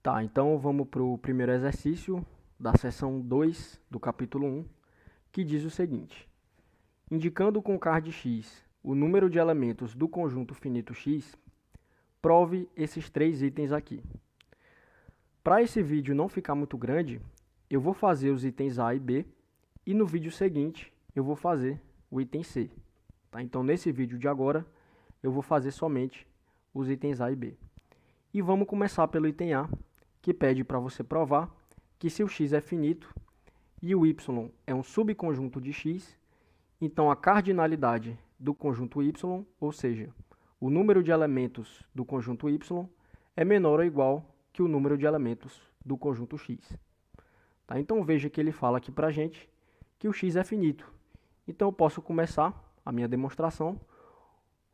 Tá, então vamos para o primeiro exercício da seção 2 do capítulo 1, que diz o seguinte: indicando com card x o número de elementos do conjunto finito x, prove esses três itens aqui. Para esse vídeo não ficar muito grande, eu vou fazer os itens A e B, e no vídeo seguinte eu vou fazer o item C. Tá? Então nesse vídeo de agora eu vou fazer somente os itens A e B. E vamos começar pelo item A, que pede para você provar que se o x é finito e o y é um subconjunto de x, então a cardinalidade do conjunto y, ou seja, o número de elementos do conjunto y, é menor ou igual que o número de elementos do conjunto x. Tá? Então veja que ele fala aqui para a gente que o x é finito. Então eu posso começar a minha demonstração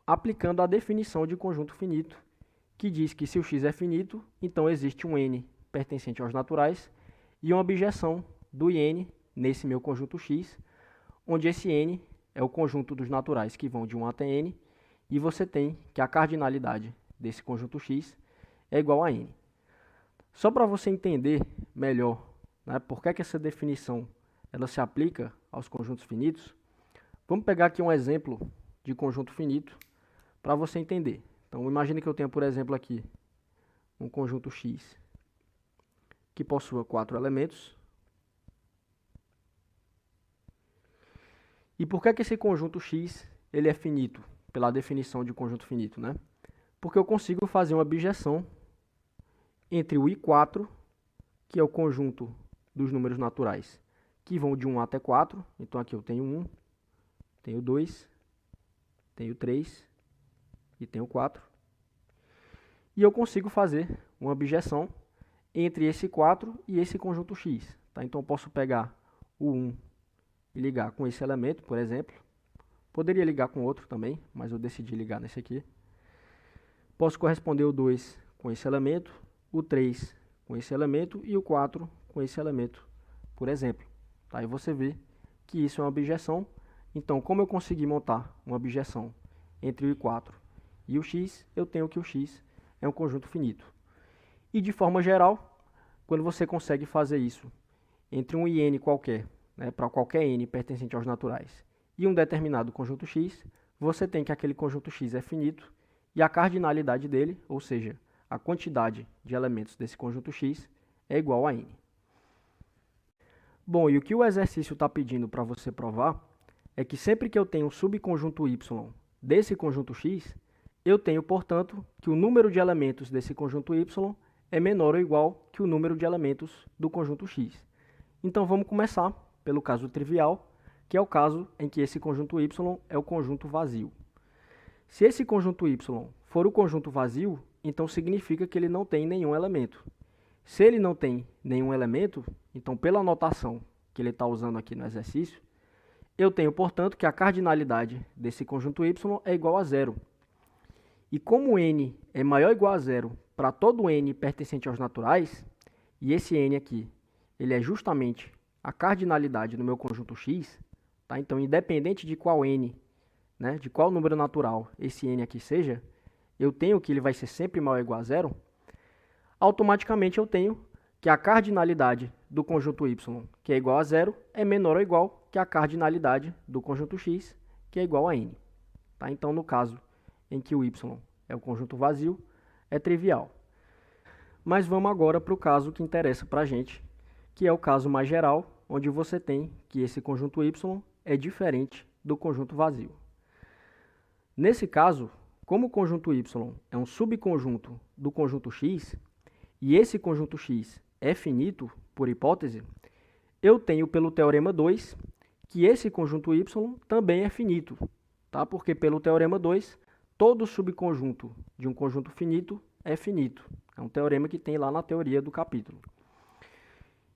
aplicando a definição de conjunto finito, que diz que se o x é finito, então existe um n pertencente aos naturais e uma objeção do n nesse meu conjunto x, onde esse n é o conjunto dos naturais que vão de 1 até n, e você tem que a cardinalidade desse conjunto x é igual a n. Só para você entender melhor, né, por que essa definição ela se aplica aos conjuntos finitos, vamos pegar aqui um exemplo de conjunto finito para você entender. Então, imagine que eu tenha, por exemplo, aqui um conjunto x que possua 4 elementos. E por que esse conjunto x ele é finito, pela definição de conjunto finito, né? Porque eu consigo fazer uma objeção entre o I4, que é o conjunto dos números naturais, que vão de 1 até 4. Então, aqui eu tenho 1, tenho 2, tenho 3 e tenho 4. E eu consigo fazer uma objeção entre esse 4 e esse conjunto x. Tá? Então, eu posso pegar o 1 e ligar com esse elemento, por exemplo. Poderia ligar com outro também, mas eu decidi ligar nesse aqui. Posso corresponder o 2 com esse elemento, o 3 com esse elemento e o 4 com esse elemento, por exemplo. Tá? E você vê que isso é uma objeção. Então, como eu consegui montar uma objeção entre o I4 e o x, eu tenho que o x é um conjunto finito. E de forma geral, quando você consegue fazer isso entre um IN qualquer, né, para qualquer n pertencente aos naturais, e um determinado conjunto x, você tem que aquele conjunto x é finito e a cardinalidade dele, ou seja, a quantidade de elementos desse conjunto x, é igual a n. Bom, e o que o exercício está pedindo para você provar é que sempre que eu tenho um subconjunto y desse conjunto x, eu tenho, portanto, que o número de elementos desse conjunto y é menor ou igual que o número de elementos do conjunto x. Então vamos começar pelo caso trivial, que é o caso em que esse conjunto y é o conjunto vazio. Se esse conjunto y for o conjunto vazio, então significa que ele não tem nenhum elemento. Se ele não tem nenhum elemento, então pela notação que ele está usando aqui no exercício, eu tenho, portanto, que a cardinalidade desse conjunto y é igual a zero. E como n é maior ou igual a zero para todo n pertencente aos naturais, e esse n aqui ele é justamente a cardinalidade do meu conjunto x, tá? Então, independente de qual n, né, de qual número natural esse n aqui seja, eu tenho que ele vai ser sempre maior ou igual a zero, automaticamente eu tenho que a cardinalidade do conjunto y, que é igual a zero, é menor ou igual que a cardinalidade do conjunto x, que é igual a n. Tá? Então, no caso em que o y é o conjunto vazio, é trivial. Mas vamos agora para o caso que interessa para a gente, que é o caso mais geral, onde você tem que esse conjunto y é diferente do conjunto vazio. Nesse caso, como o conjunto y é um subconjunto do conjunto x, e esse conjunto x é finito, por hipótese, eu tenho pelo teorema 2 que esse conjunto y também é finito, tá? Porque pelo teorema 2, todo subconjunto de um conjunto finito é finito. É um teorema que tem lá na teoria do capítulo.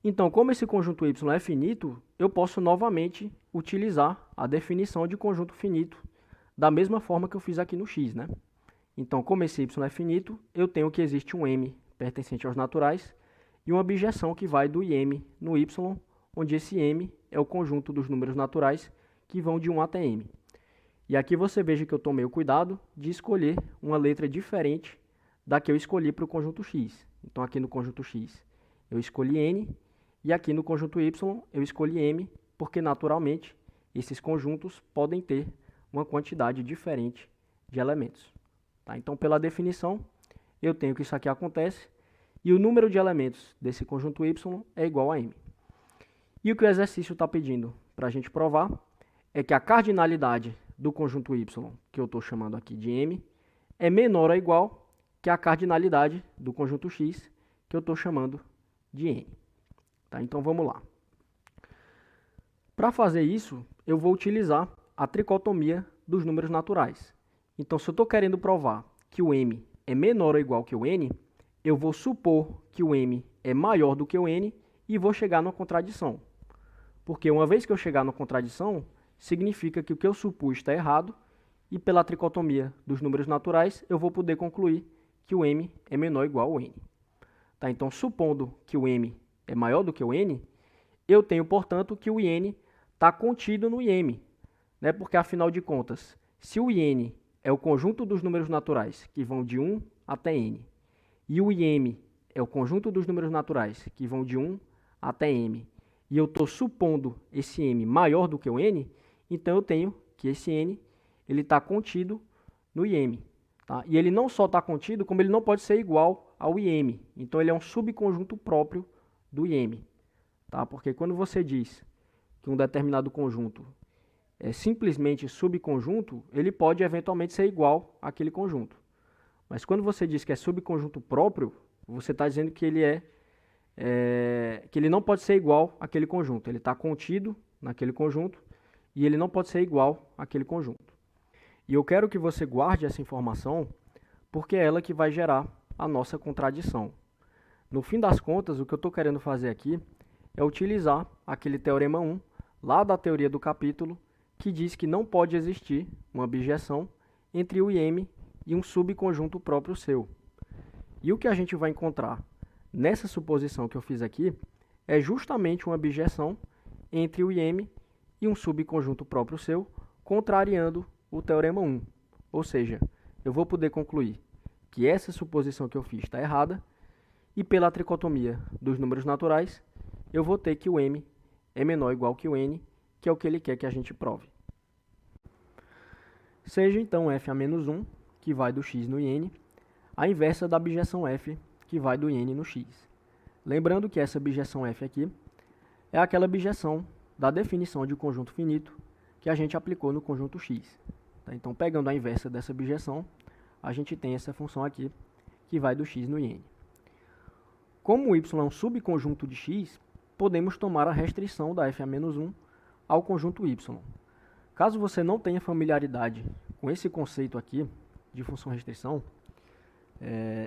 Então, como esse conjunto y é finito, eu posso novamente utilizar a definição de conjunto finito da mesma forma que eu fiz aqui no x, né? Então, como esse y é finito, eu tenho que existe um m pertencente aos naturais e uma objeção que vai do im no y, onde esse m é o conjunto dos números naturais que vão de 1 até m. E aqui você veja que eu tomei o cuidado de escolher uma letra diferente da que eu escolhi para o conjunto x. Então aqui no conjunto X eu escolhi N, e aqui no conjunto Y eu escolhi M, porque naturalmente esses conjuntos podem ter uma quantidade diferente de elementos. Tá? Então, pela definição, eu tenho que isso aqui acontece, e o número de elementos desse conjunto Y é igual a M. E o que o exercício está pedindo para a gente provar é que a cardinalidade do conjunto Y, que eu estou chamando aqui de M, é menor ou igual que a cardinalidade do conjunto X, que eu estou chamando de N. Tá? Então vamos lá. Para fazer isso, eu vou utilizar a tricotomia dos números naturais. Então, se eu estou querendo provar que o M é menor ou igual que o N, eu vou supor que o M é maior do que o N e vou chegar numa contradição. Porque uma vez que eu chegar numa contradição, significa que o que eu supus está errado, e pela tricotomia dos números naturais, eu vou poder concluir que o M é menor ou igual ao N. Tá? Então, supondo que o M é maior do que o N, eu tenho, portanto, que o IN está contido no IM, né? Porque, afinal de contas, se o IN é o conjunto dos números naturais que vão de 1 até N, e o IM é o conjunto dos números naturais que vão de 1 até M, e eu estou supondo esse M maior do que o N, então eu tenho que esse N está contido no IM. Tá? E ele não só está contido, como ele não pode ser igual ao IM. Então ele é um subconjunto próprio do IM. Tá? Porque quando você diz que um determinado conjunto é simplesmente subconjunto, ele pode eventualmente ser igual àquele conjunto. Mas quando você diz que é subconjunto próprio, você está dizendo que ele que ele não pode ser igual àquele conjunto. Ele está contido naquele conjunto e ele não pode ser igual àquele conjunto. E eu quero que você guarde essa informação, porque é ela que vai gerar a nossa contradição. No fim das contas, o que eu estou querendo fazer aqui é utilizar aquele teorema 1, lá da teoria do capítulo, que diz que não pode existir uma objeção entre o IM e um subconjunto próprio seu. E o que a gente vai encontrar nessa suposição que eu fiz aqui é justamente uma objeção entre o IM e um subconjunto próprio seu, contrariando o teorema 1. Ou seja, eu vou poder concluir que essa suposição que eu fiz está errada, e pela tricotomia dos números naturais, eu vou ter que o M é menor ou igual que o N, que é o que ele quer que a gente prove. Seja então f a menos 1, que vai do x no IN, a inversa da objeção f, que vai do IN no x. Lembrando que essa objeção f aqui é aquela objeção da definição de conjunto finito que a gente aplicou no conjunto x. Tá? Então, pegando a inversa dessa objeção, a gente tem essa função aqui, que vai do x no IN. Como o y é um subconjunto de x, podemos tomar a restrição da f a menos 1 ao conjunto y. Caso você não tenha familiaridade com esse conceito aqui de função restrição,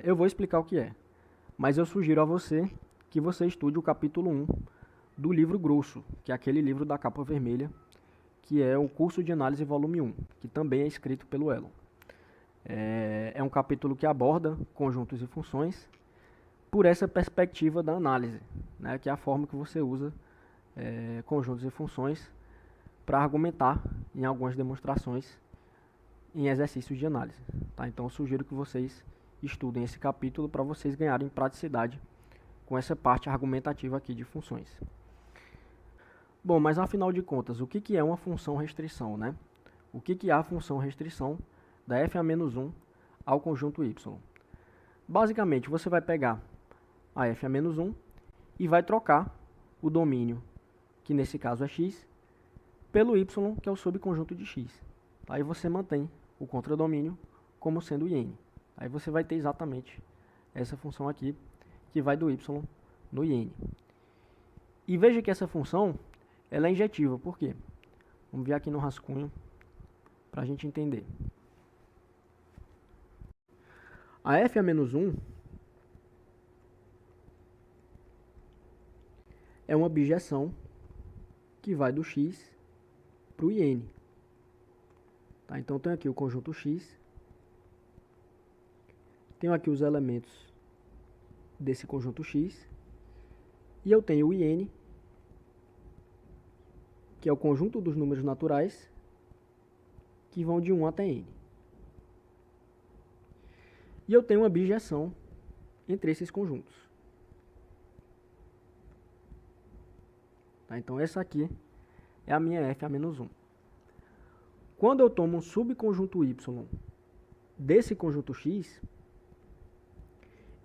eu vou explicar o que é. Mas eu sugiro a você que você estude o capítulo 1 do livro grosso, que é aquele livro da capa vermelha, que é o curso de análise volume 1, que também é escrito pelo Elon. É um capítulo que aborda conjuntos e funções por essa perspectiva da análise, né, que é a forma que você usa conjuntos e funções para argumentar em algumas demonstrações em exercícios de análise. Tá? Então, eu sugiro que vocês estudem esse capítulo para vocês ganharem praticidade com essa parte argumentativa aqui de funções. Bom, mas afinal de contas, o que é uma função restrição, né? O que é a função restrição da f a menos 1 ao conjunto y? Basicamente, você vai pegar a f a menos 1 e vai trocar o domínio, que nesse caso é x, pelo y, que é o subconjunto de x. Aí você mantém o contradomínio como sendo IN. Aí você vai ter exatamente essa função aqui, que vai do y no IN. E veja que essa função ela é injetiva. Por quê? Vamos ver aqui no rascunho para a gente entender. A f a menos 1 é uma objeção que vai do x para o IN. Tá? Então, tenho aqui o conjunto x, tenho aqui os elementos desse conjunto x, e eu tenho o IN, que é o conjunto dos números naturais que vão de 1 até n. E eu tenho uma objeção entre esses conjuntos. Tá? Então, essa aqui é a minha f a menos 1. Quando eu tomo um subconjunto y desse conjunto x,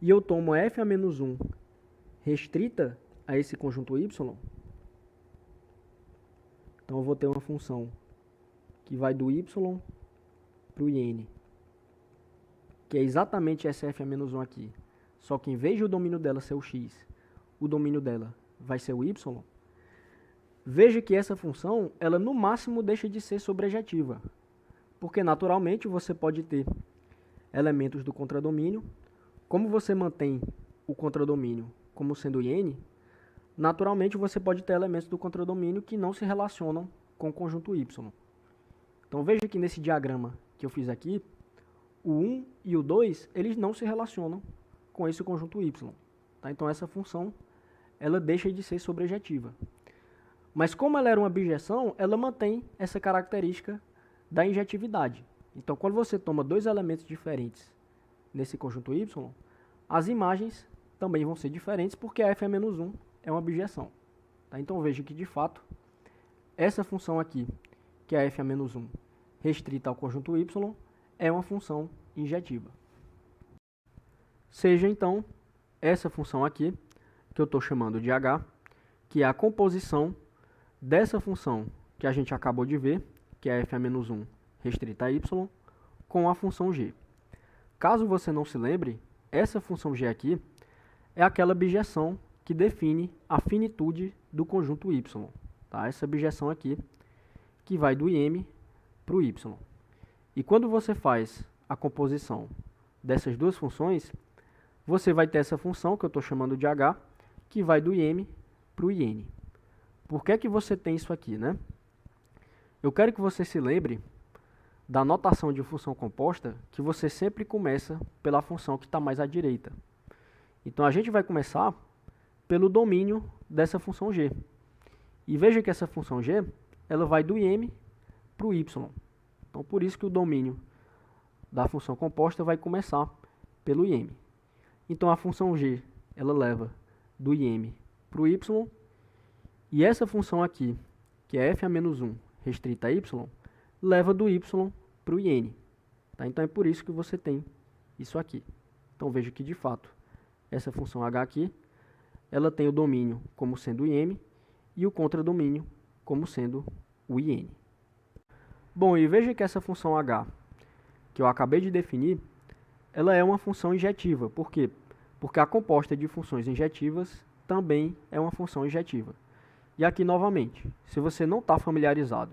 e eu tomo f a menos 1 restrita a esse conjunto y, então eu vou ter uma função que vai do y para o n, que é exatamente essa f a menos 1 aqui, só que em vez de o domínio dela ser o x, o domínio dela vai ser o y. Veja que essa função, ela no máximo deixa de ser sobrejetiva, porque naturalmente você pode ter elementos do contradomínio. Como você mantém o contradomínio como sendo n, naturalmente você pode ter elementos do contradomínio que não se relacionam com o conjunto y. Então veja que nesse diagrama que eu fiz aqui, o 1 e o 2, eles não se relacionam com esse conjunto y. Tá? Então essa função, ela deixa de ser sobrejetiva. Mas como ela era uma bijeção, ela mantém essa característica da injetividade. Então quando você toma dois elementos diferentes nesse conjunto y, as imagens também vão ser diferentes, porque a f a menos 1 é uma bijeção. Tá? Então veja que de fato, essa função aqui, que é a f a menos 1 restrita ao conjunto y, é uma função injetiva. Seja então essa função aqui, que eu estou chamando de h, que é a composição dessa função que a gente acabou de ver, que é f a menos 1 restrita a y, com a função g. Caso você não se lembre, essa função g aqui é aquela bijeção que define a finitude do conjunto y. Tá? Essa bijeção aqui, que vai do im para o y. E quando você faz a composição dessas duas funções, você vai ter essa função, que eu estou chamando de h, que vai do im para o in. Por que você tem isso aqui, né? Eu quero que você se lembre da notação de função composta, que você sempre começa pela função que está mais à direita. Então, a gente vai começar pelo domínio dessa função g. E veja que essa função g, ela vai do im para o y. Então, por isso que o domínio da função composta vai começar pelo im. Então, a função g, ela leva do im para o y. E essa função aqui, que é f a menos 1 restrita a y, leva do y para o in. Tá? Então, é por isso que você tem isso aqui. Então, veja que, de fato, essa função h aqui, ela tem o domínio como sendo o im e o contradomínio como sendo o in. Bom, e veja que essa função h, que eu acabei de definir, ela é uma função injetiva. Por quê? Porque a composta de funções injetivas também é uma função injetiva. E aqui, novamente, se você não está familiarizado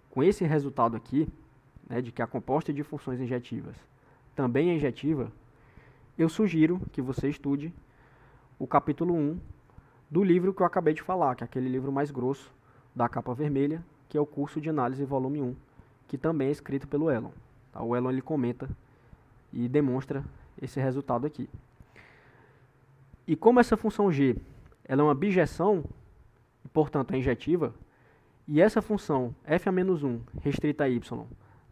com esse resultado aqui, né, de que a composta de funções injetivas também é injetiva, eu sugiro que você estude o capítulo 1 do livro que eu acabei de falar, que é aquele livro mais grosso, da capa vermelha, que é o curso de análise volume 1, que também é escrito pelo Elon. Tá? O Elon ele comenta e demonstra esse resultado aqui. E como essa função g ela é uma bijeção, e portanto é injetiva, e essa função f a menos 1 restrita a y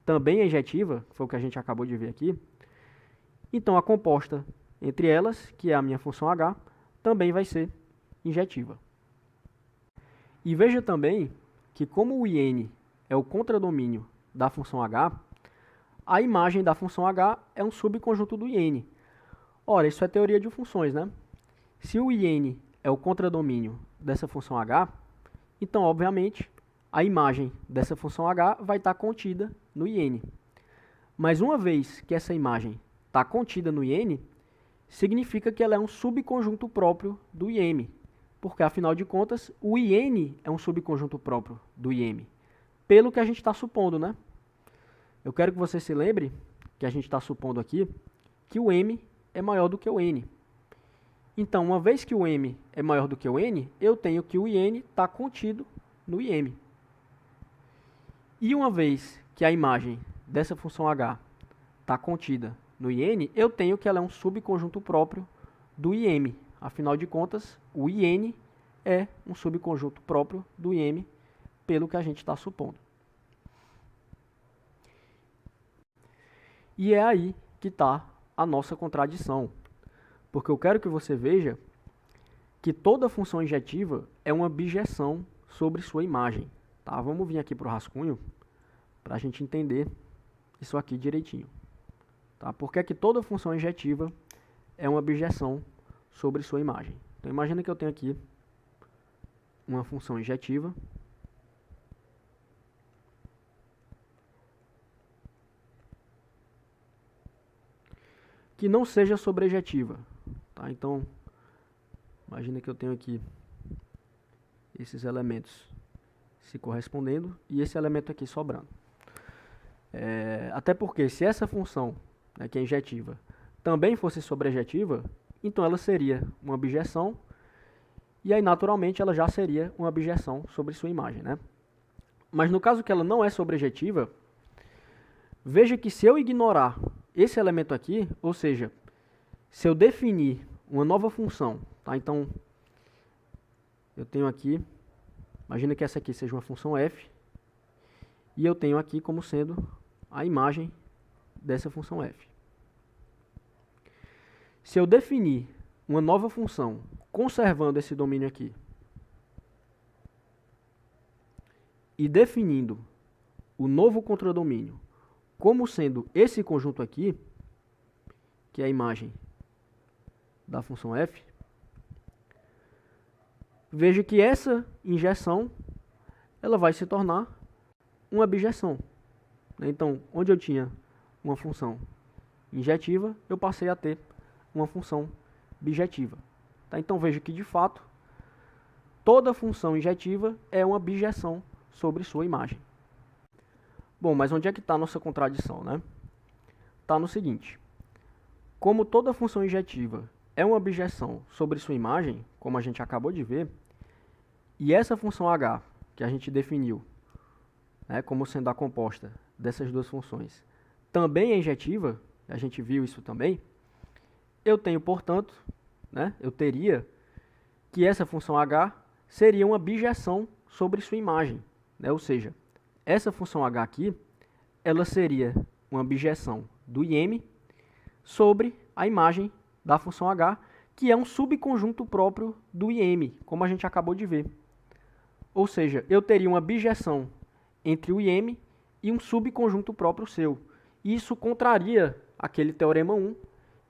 também é injetiva, que foi o que a gente acabou de ver aqui, então a composta entre elas, que é a minha função h, também vai ser injetiva. E veja também que como o in é o contradomínio da função h, a imagem da função h é um subconjunto do in. Ora, isso é teoria de funções, né? Se o in é o contradomínio dessa função h, então, obviamente, a imagem dessa função h vai estar contida no in. Mas uma vez que essa imagem está contida no in, significa que ela é um subconjunto próprio do im, porque, afinal de contas, o in é um subconjunto próprio do im, pelo que a gente está supondo, né? Eu quero que você se lembre que a gente está supondo aqui que o m é maior do que o n. Então, uma vez que o m é maior do que o n, eu tenho que o in está contido no im. E uma vez que a imagem dessa função h está contida no in, eu tenho que ela é um subconjunto próprio do im. Afinal de contas, o in é um subconjunto próprio do im, pelo que a gente está supondo. E é aí que está a nossa contradição. Porque eu quero que você veja que toda função injetiva é uma bijeção sobre sua imagem. Tá? Vamos vir aqui para o rascunho para a gente entender isso aqui direitinho. Tá? Por que é que toda função injetiva é uma bijeção sobre sua imagem? Então imagina que eu tenho aqui uma função injetiva que não seja sobrejetiva. Tá? Então, imagina que eu tenho aqui esses elementos se correspondendo e esse elemento aqui sobrando. Até porque se essa função, né, que é injetiva, também fosse sobrejetiva, então ela seria uma bijeção e aí naturalmente ela já seria uma bijeção sobre sua imagem, né? Mas no caso que ela não é sobrejetiva, veja que se eu ignorar esse elemento aqui, ou seja, se eu definir uma nova função, tá? Então, eu tenho aqui, imagina que essa aqui seja uma função f, e eu tenho aqui como sendo a imagem dessa função f. Se eu definir uma nova função conservando esse domínio aqui e definindo o novo contradomínio como sendo esse conjunto aqui, que é a imagem da função f, veja que essa injeção ela vai se tornar uma bijeção. Então, onde eu tinha uma função injetiva, eu passei a ter uma função bijetiva. Tá? Então, veja que, de fato, toda função injetiva é uma bijeção sobre sua imagem. Bom, mas onde é que está a nossa contradição, né? Está no seguinte: como toda função injetiva é uma bijeção sobre sua imagem, como a gente acabou de ver, e essa função h, que a gente definiu, né, como sendo a composta dessas duas funções, também é injetiva, a gente viu isso também, eu tenho, portanto, né, eu teria que essa função h seria uma bijeção sobre sua imagem, né? Ou seja, essa função h aqui, ela seria uma bijeção do IM sobre a imagem da função h, que é um subconjunto próprio do IM, como a gente acabou de ver. Ou seja, eu teria uma bijeção entre o IM e um subconjunto próprio seu. Isso contraria aquele teorema 1,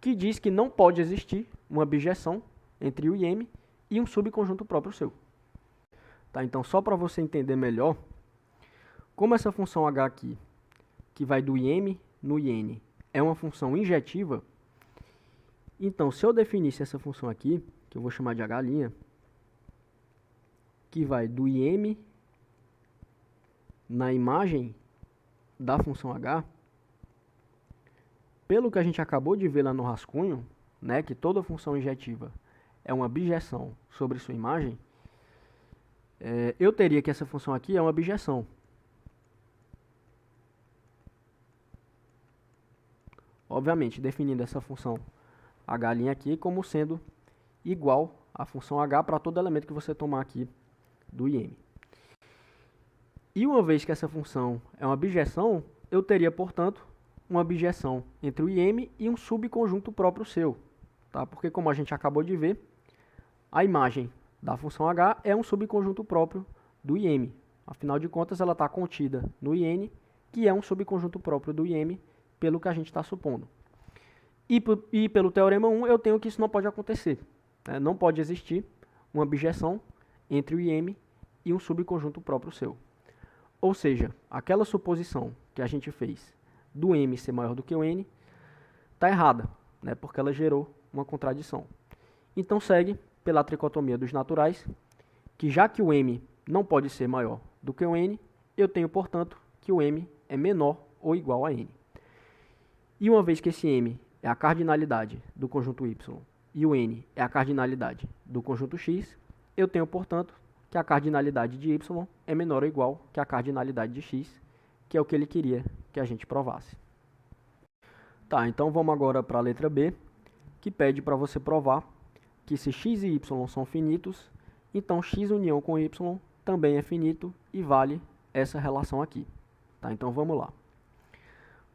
que diz que não pode existir uma bijeção entre o IM e um subconjunto próprio seu. Tá, então, só para você entender melhor, como essa função h aqui, que vai do IM no IN, é uma função injetiva, então, se eu definisse essa função aqui, que eu vou chamar de h', que vai do IM na imagem da função h, pelo que a gente acabou de ver lá no rascunho, né, que toda função injetiva é uma bijeção sobre sua imagem, eu teria que essa função aqui é uma bijeção. Obviamente, definindo essa função h' aqui como sendo igual à função h para todo elemento que você tomar aqui do IM. E uma vez que essa função é uma bijeção, eu teria, portanto, uma bijeção entre o IM e um subconjunto próprio seu. Tá? Porque, como a gente acabou de ver, a imagem da função h é um subconjunto próprio do IM. Afinal de contas, ela está contida no IN, que é um subconjunto próprio do IM, pelo que a gente está supondo. E pelo teorema 1, eu tenho que isso não pode acontecer. Né? Não pode existir uma bijeção entre o IM e um subconjunto próprio seu. Ou seja, aquela suposição que a gente fez do M ser maior do que o N está errada, né? Porque ela gerou uma contradição. Então segue pela tricotomia dos naturais, que já que o M não pode ser maior do que o N, eu tenho, portanto, que o M é menor ou igual a N. E uma vez que esse M é a cardinalidade do conjunto Y e o N é a cardinalidade do conjunto X, eu tenho, portanto, que a cardinalidade de Y é menor ou igual que a cardinalidade de X, que é o que ele queria que a gente provasse. Tá, então vamos agora para a letra B, que pede para você provar que se x e y são finitos, então x união com y também é finito e vale essa relação aqui. Tá, então vamos lá.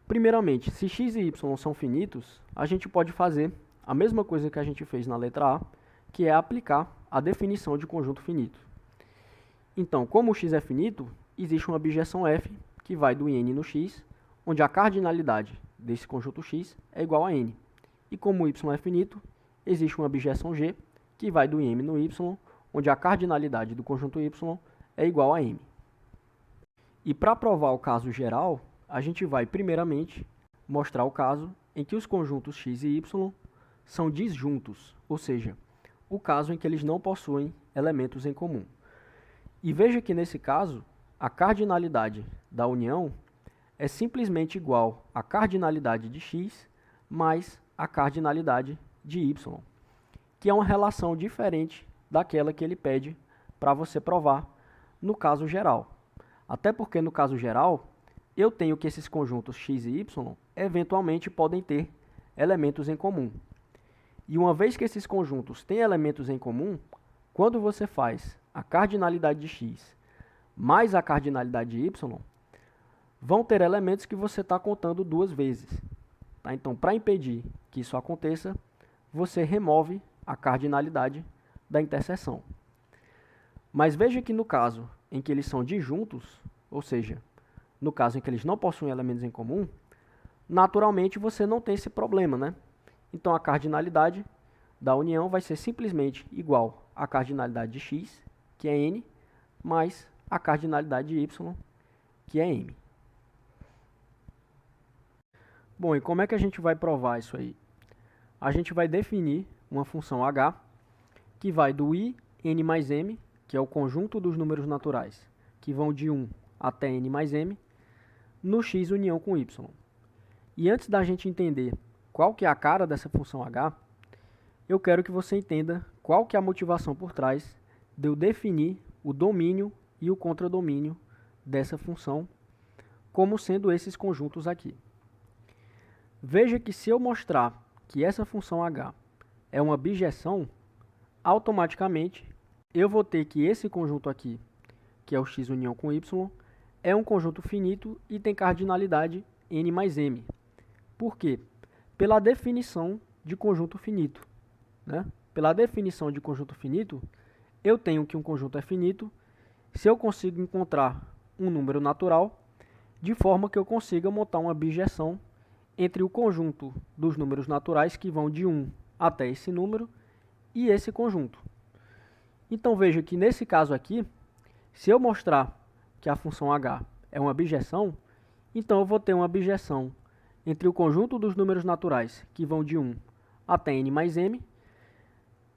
Primeiramente, se x e y são finitos, a gente pode fazer a mesma coisa que a gente fez na letra A, que é aplicar a definição de conjunto finito. Então, como o x é finito, existe uma bijeção f que vai do n no x, onde a cardinalidade desse conjunto x é igual a n. E como o y é finito, existe uma bijeção g que vai do m no y, onde a cardinalidade do conjunto y é igual a m. E para provar o caso geral, a gente vai primeiramente mostrar o caso em que os conjuntos x e y são disjuntos, ou seja, o caso em que eles não possuem elementos em comum. E veja que nesse caso, a cardinalidade da união é simplesmente igual à cardinalidade de x mais a cardinalidade de y, que é uma relação diferente daquela que ele pede para você provar no caso geral. Até porque no caso geral, eu tenho que esses conjuntos x e y eventualmente podem ter elementos em comum. E uma vez que esses conjuntos têm elementos em comum, quando você faz a cardinalidade de x mais a cardinalidade de y, vão ter elementos que você está contando duas vezes. Tá? Então, para impedir que isso aconteça, você remove a cardinalidade da interseção. Mas veja que no caso em que eles são disjuntos, ou seja, no caso em que eles não possuem elementos em comum, naturalmente você não tem esse problema, né? Então a cardinalidade da união vai ser simplesmente igual à cardinalidade de x, que é n, mais a cardinalidade de y, que é m. Bom, e como é que a gente vai provar isso aí? A gente vai definir uma função h que vai do i n mais m, que é o conjunto dos números naturais, que vão de 1 até n mais m, no x união com y. E antes da gente entender qual que é a cara dessa função h, eu quero que você entenda qual que é a motivação por trás de eu definir o domínio e o contradomínio dessa função como sendo esses conjuntos aqui. Veja que se eu mostrar que essa função h é uma bijeção, automaticamente eu vou ter que esse conjunto aqui, que é o x união com y, é um conjunto finito e tem cardinalidade n mais m. Por quê? Pela definição de conjunto finito. Né? Pela definição de conjunto finito, eu tenho que um conjunto é finito se eu consigo encontrar um número natural, de forma que eu consiga montar uma bijeção entre o conjunto dos números naturais que vão de 1 até esse número e esse conjunto. Então veja que nesse caso aqui, se eu mostrar que a função h é uma bijeção, então eu vou ter uma bijeção entre o conjunto dos números naturais que vão de 1 até n mais m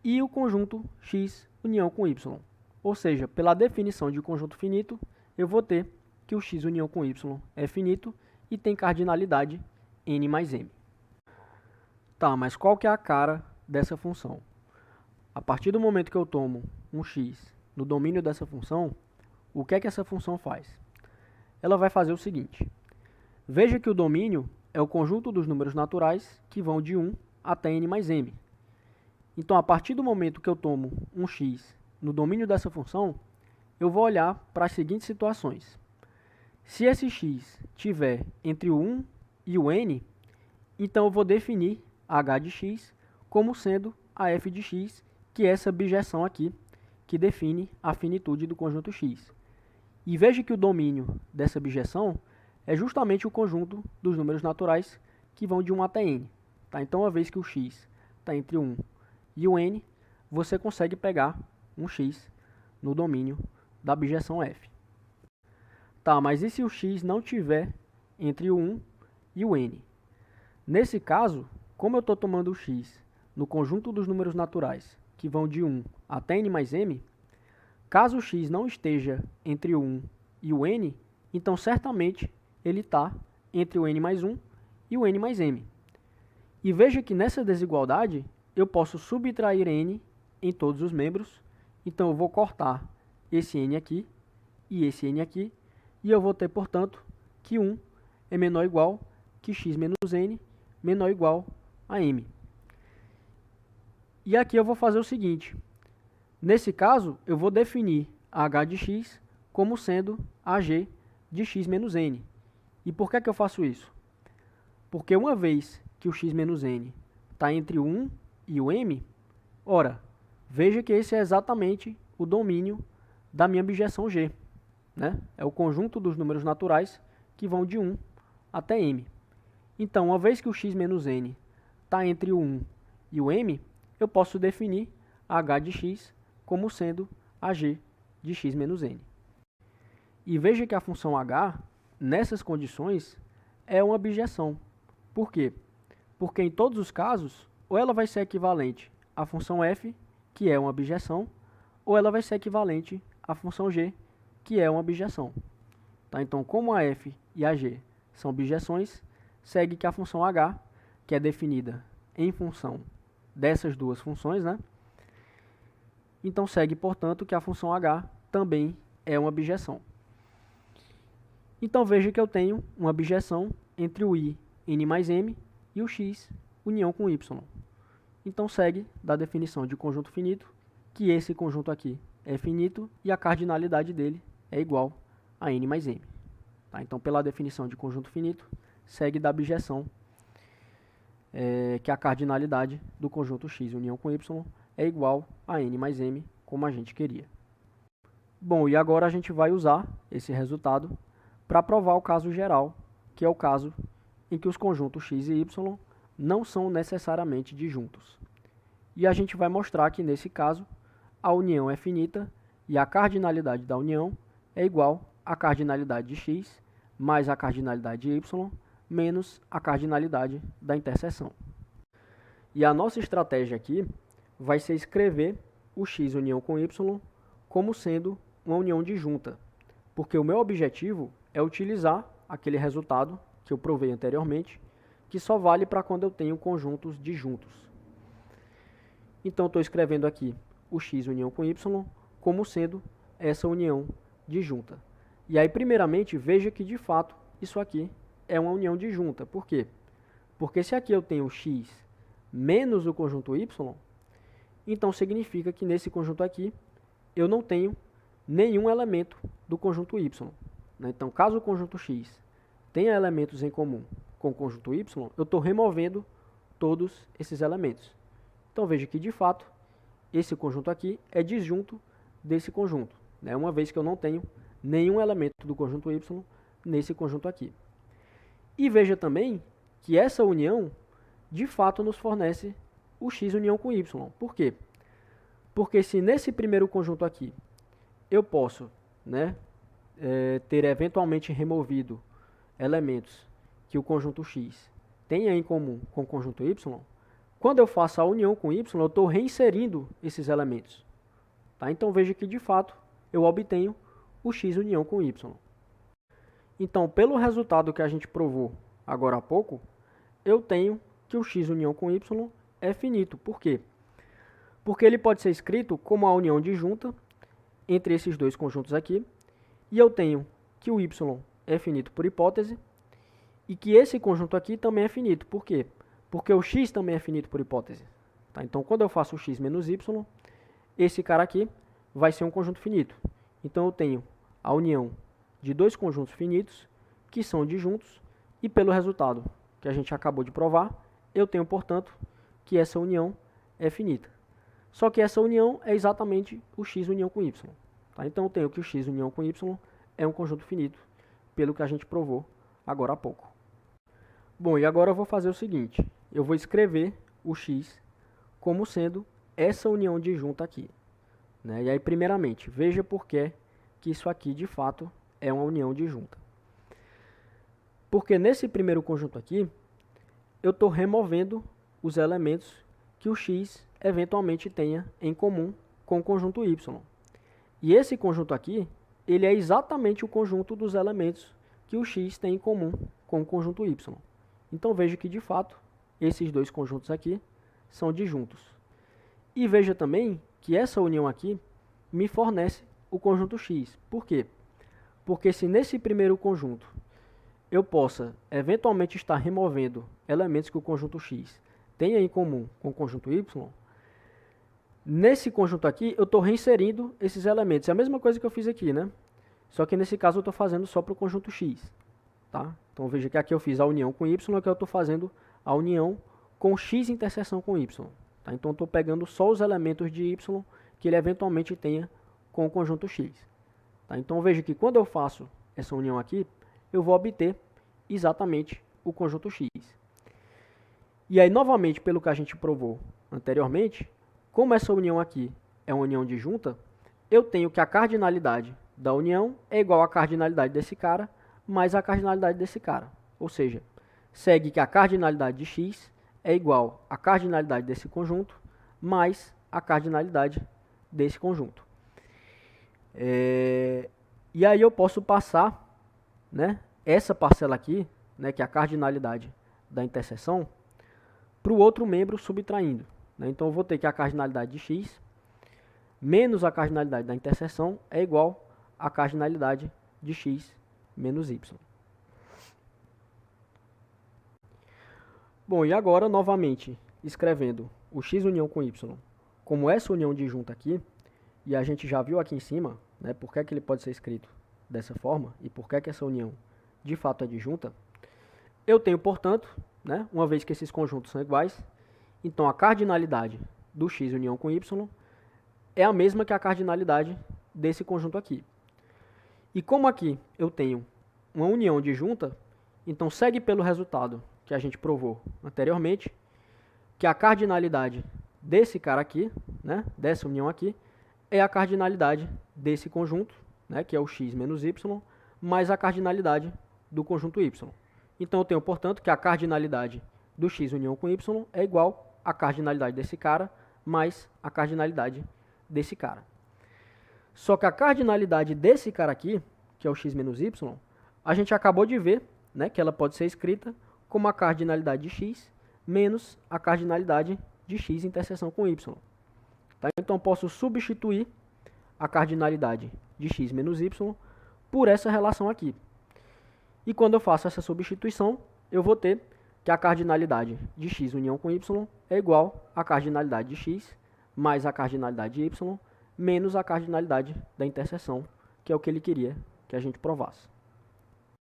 e o conjunto x união com y. Ou seja, pela definição de conjunto finito, eu vou ter que o x união com y é finito e tem cardinalidade n mais m. Tá, mas qual que é a cara dessa função? A partir do momento que eu tomo um x no domínio dessa função, o que é que essa função faz? Ela vai fazer o seguinte. Veja que o domínio é o conjunto dos números naturais que vão de 1 até n mais m. Então, a partir do momento que eu tomo um x no domínio dessa função, eu vou olhar para as seguintes situações. Se esse x tiver entre o 1 e o n, então eu vou definir h de x como sendo a f de x, que é essa bijeção aqui, que define a finitude do conjunto x. E veja que o domínio dessa bijeção é justamente o conjunto dos números naturais que vão de 1 até n. Tá? Então, uma vez que o x está entre o 1 e o n, você consegue pegar um x no domínio da bijeção f. Tá, mas e se o x não tiver entre o 1 e o n? Nesse caso, como eu estou tomando o x no conjunto dos números naturais que vão de 1 até n mais m, caso o x não esteja entre o 1 e o n, então certamente ele está entre o n mais 1 e o n mais m. E veja que nessa desigualdade eu posso subtrair n em todos os membros, então eu vou cortar esse n aqui e esse n aqui, e eu vou ter, portanto, que 1 é menor ou igual que x menos n, menor ou igual a m. E aqui eu vou fazer o seguinte. Nesse caso, eu vou definir a h de x como sendo a g de x menos n. E por que eu faço isso? Porque uma vez que o x menos n está entre o 1 e o m, ora, veja que esse é exatamente o domínio da minha objeção G, né? É o conjunto dos números naturais que vão de 1 até m. Então, uma vez que o x menos n está entre o 1 e o m, eu posso definir h de x como sendo a g de x menos n. E veja que a função h, nessas condições, é uma objeção. Por quê? Porque em todos os casos, ou ela vai ser equivalente à função f, que é uma objeção, ou ela vai ser equivalente à função g, que é uma objeção. Tá? Então, como a f e a g são objeções, segue que a função h, que é definida em função dessas duas funções, né? Então, segue, portanto, que a função h também é uma objeção. Então, veja que eu tenho uma objeção entre o i, n mais m, e o x, união com y. Então, segue da definição de conjunto finito, que esse conjunto aqui é finito e a cardinalidade dele é igual a n mais m. Tá? Então, pela definição de conjunto finito, segue da objeção que a cardinalidade do conjunto x união com y é igual a n mais m, como a gente queria. Bom, e agora a gente vai usar esse resultado para provar o caso geral, que é o caso em que os conjuntos x e y não são necessariamente disjuntos. E a gente vai mostrar que, nesse caso, a união é finita e a cardinalidade da união é igual à cardinalidade de x mais a cardinalidade de y menos a cardinalidade da interseção. E a nossa estratégia aqui vai ser escrever o x união com y como sendo uma união disjunta, porque o meu objetivo é utilizar aquele resultado que eu provei anteriormente, que só vale para quando eu tenho conjuntos disjuntos. Então, estou escrevendo aqui o x união com y como sendo essa união disjunta. E aí, primeiramente, veja que, de fato, isso aqui é uma união disjunta. Por quê? Porque se aqui eu tenho x menos o conjunto y, então significa que nesse conjunto aqui eu não tenho nenhum elemento do conjunto y. Então, caso o conjunto x tenha elementos em comum com o conjunto y, eu estou removendo todos esses elementos. Então, veja que, de fato, esse conjunto aqui é disjunto desse conjunto, né? Uma vez que eu não tenho nenhum elemento do conjunto y nesse conjunto aqui. E veja também que essa união, de fato, nos fornece o x união com y. Por quê? Porque se nesse primeiro conjunto aqui eu posso, né, ter eventualmente removido elementos que o conjunto x tenha em comum com o conjunto y, quando eu faço a união com y, eu estou reinserindo esses elementos. Tá? Então, veja que, de fato, eu obtenho o x união com y. Então, pelo resultado que a gente provou agora há pouco, eu tenho que o x união com y é finito. Por quê? Porque ele pode ser escrito como a união disjunta entre esses dois conjuntos aqui, e eu tenho que o y é finito por hipótese, e que esse conjunto aqui também é finito. Por quê? Porque o x também é finito por hipótese. Tá? Então, quando eu faço o x menos y, esse cara aqui vai ser um conjunto finito. Então, eu tenho a união de dois conjuntos finitos que são disjuntos, e pelo resultado que a gente acabou de provar, eu tenho, portanto, que essa união é finita. Só que essa união é exatamente o x união com y. Tá? Então, eu tenho que o x união com y é um conjunto finito, pelo que a gente provou agora há pouco. Bom, e agora eu vou fazer o seguinte. Eu vou escrever o x como sendo essa união disjunta aqui. Né? E aí, primeiramente, veja por que isso aqui, de fato, é uma união disjunta. Porque nesse primeiro conjunto aqui, eu estou removendo os elementos que o x eventualmente tenha em comum com o conjunto y. E esse conjunto aqui, ele é exatamente o conjunto dos elementos que o x tem em comum com o conjunto y. Então, veja que, de fato, esses dois conjuntos aqui são disjuntos. E veja também que essa união aqui me fornece o conjunto x. Por quê? Porque se nesse primeiro conjunto eu possa eventualmente estar removendo elementos que o conjunto x tenha em comum com o conjunto y, nesse conjunto aqui eu estou reinserindo esses elementos. É a mesma coisa que eu fiz aqui, né? Só que nesse caso eu estou fazendo só para o conjunto x. Tá? Então veja que aqui eu fiz a união com y, que eu estou fazendo a união com x interseção com y. Tá? Então, estou pegando só os elementos de y que ele eventualmente tenha com o conjunto x. Tá? Então, veja que quando eu faço essa união aqui, eu vou obter exatamente o conjunto x. E aí, novamente, pelo que a gente provou anteriormente, como essa união aqui é uma união disjunta, eu tenho que a cardinalidade da união é igual à cardinalidade desse cara mais a cardinalidade desse cara. Ou seja, segue que a cardinalidade de x é igual à cardinalidade desse conjunto mais a cardinalidade desse conjunto. E aí eu posso passar, né, essa parcela aqui, né, que é a cardinalidade da interseção, para o outro membro subtraindo. Né? Então eu vou ter que a cardinalidade de x menos a cardinalidade da interseção é igual à cardinalidade de x menos y. Bom, e agora, novamente, escrevendo o x união com y como essa união disjunta aqui, e a gente já viu aqui em cima, né, por que ele pode ser escrito dessa forma e por que essa união de fato é disjunta, eu tenho, portanto, né, uma vez que esses conjuntos são iguais, então a cardinalidade do x união com y é a mesma que a cardinalidade desse conjunto aqui. E como aqui eu tenho uma união disjunta, então segue pelo resultado que a gente provou anteriormente, que a cardinalidade desse cara aqui, né, dessa união aqui, é a cardinalidade desse conjunto, né, que é o x menos y, mais a cardinalidade do conjunto y. Então eu tenho, portanto, que a cardinalidade do x união com y é igual à cardinalidade desse cara mais a cardinalidade desse cara. Só que a cardinalidade desse cara aqui, que é o x menos y, a gente acabou de ver, né, que ela pode ser escrita como a cardinalidade de x menos a cardinalidade de x interseção com y. Tá? Então, eu posso substituir a cardinalidade de x menos y por essa relação aqui. E quando eu faço essa substituição, eu vou ter que a cardinalidade de x união com y é igual à cardinalidade de x mais a cardinalidade de y menos a cardinalidade da interseção, que é o que ele queria que a gente provasse.